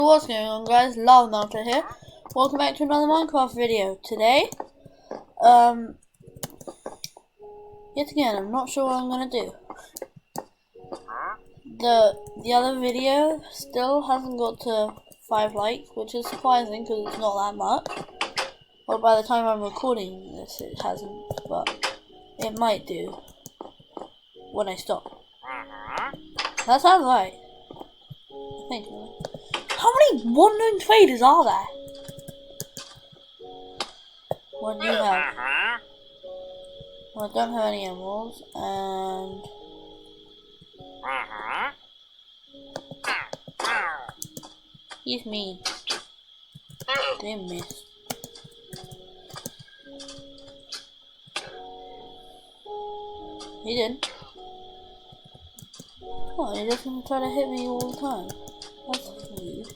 What's going on, guys? Love Melter here. Welcome back to another Minecraft video. Today, yet again, I'm not sure what I'm gonna do. The other video still hasn't got to 5 likes, which is surprising because it's not that much. Well, by the time I'm recording this, it hasn't, but it might do when I stop. That sounds right. I think. How many one-known traders are there? What do you have? Well, I don't have any emeralds, and he's mean. They missed. He didn't. Oh, he doesn't try to hit me all the time. That's weird.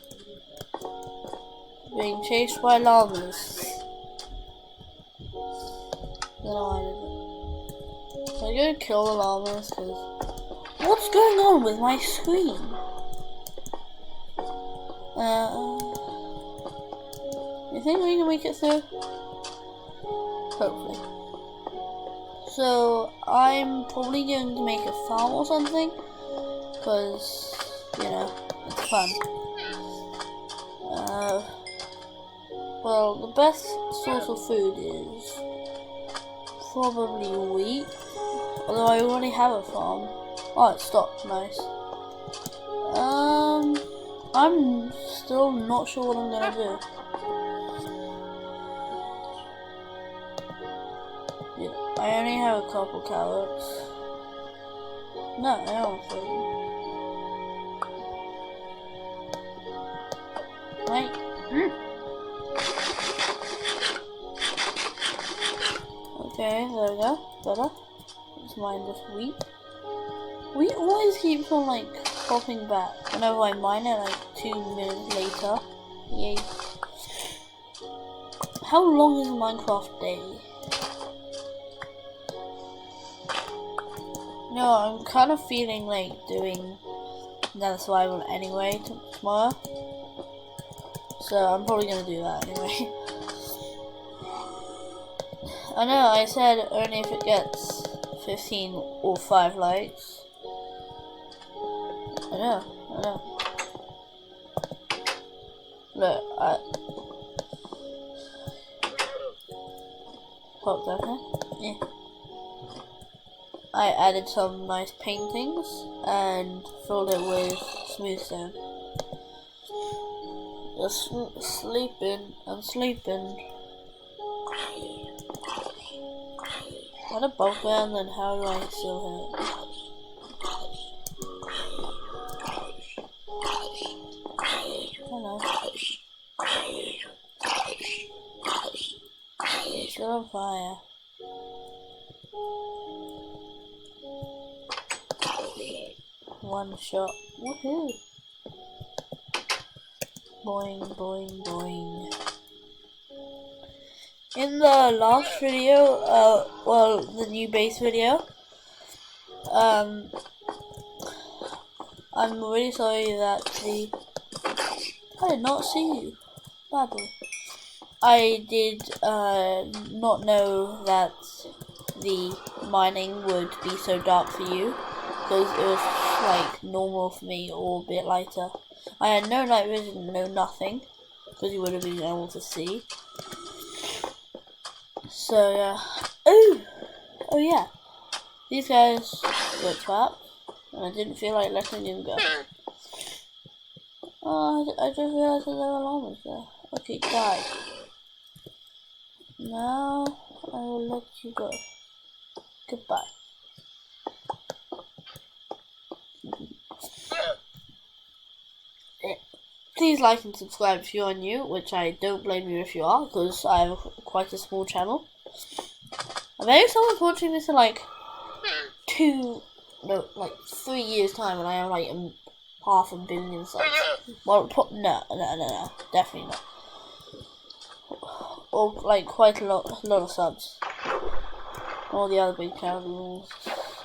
Being chased by llamas. Then I did it. So I'm gonna kill the llamas because what's going on with my screen? You think we can make it through? Hopefully. So I'm probably going to make a farm or something because, you know, it's fun. Well, the best source of food is probably wheat, although I already have a farm. Oh, it stopped, nice. I'm still not sure what I'm gonna do. Yeah, I only have a couple carrots. No, I don't think. Right. Okay, there we go. Better. Let's mine this wheat. Wheat always keeps on like popping back whenever I mine it, like 2 minutes later. Yay. How long is a Minecraft day? No, I'm kind of feeling like doing another survival anyway tomorrow. So I'm probably gonna do that anyway. I know, I said only if it gets 15 or 5 likes. I know. Look, popped up here. Yeah. I added some nice paintings and filled it with smooth stone. Just sleeping and sleeping. What a bugbear, and then how do I still hit it? Hello. It's still on fire. One shot. Woohoo! Boing, boing, boing. In the last video, well, the new base video, I'm really sorry that I did not see you, badly. I did not know that the mining would be so dark for you, because it was like normal for me or a bit lighter. I had no night vision, no nothing, because you would have been able to see. So yeah. Oh yeah. These guys were trapped, and I didn't feel like letting them go. Oh, I just realized that there were llamas there. Okay, die. Now I will let you go. Goodbye. Please like and subscribe if you are new, which I don't blame you if you are, because I have quite a small channel. I bet if someone's watching this in like 3 years time, and I have like 500 million subs. Well, no, definitely not. Or like quite a lot of subs. All the other big channels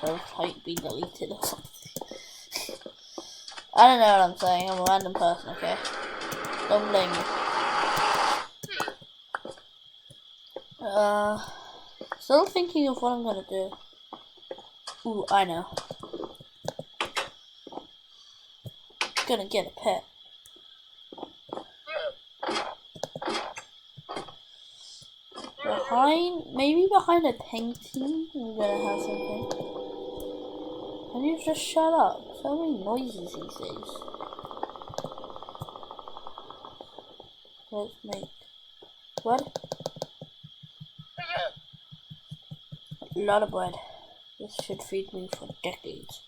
have like been deleted or something. I don't know what I'm saying, I'm a random person, okay? stumbling. Still thinking of what I'm gonna do. Ooh, I know. Gonna get a pet. Maybe behind a painting, we're gonna have something. Can you just shut up? So many noises these days. Let's make... What? A lot of bread. This should feed me for decades.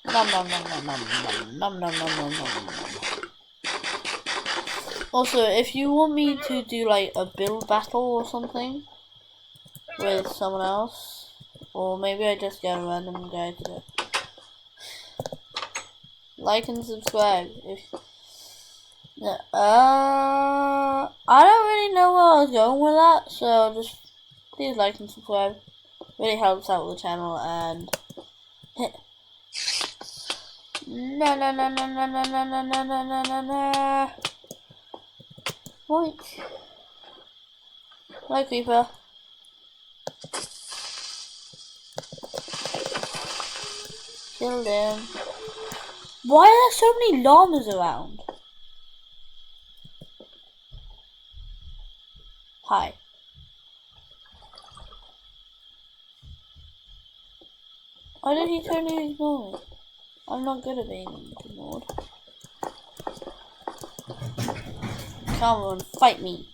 Nom nom nom nom nom nom nom nom nom nom nom. Also, if you want me to do like a build battle or something with someone else, or maybe I just get a random guy to do it. Like and subscribe. I don't really know where I was going with that, so just please like and subscribe. Really helps out with the channel. And no. What? Hi, creeper. Kill them. Why are there so many llamas around? Hi. Why did he totally ignore me? I'm not good at being ignored. Come on, fight me.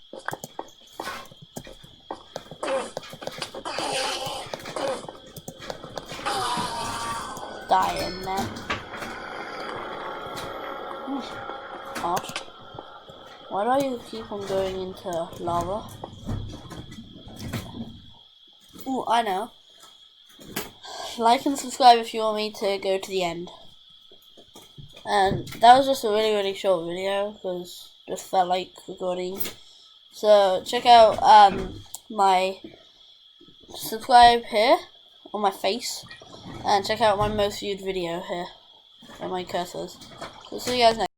Die in there. Harsh. Why do you keep on going into lava? Ooh, I know. Like and subscribe if you want me to go to the end. And that was just a really short video because just felt like recording. So check out my subscribe here on my face, and check out my most viewed video here where my cursor is. So see you guys next.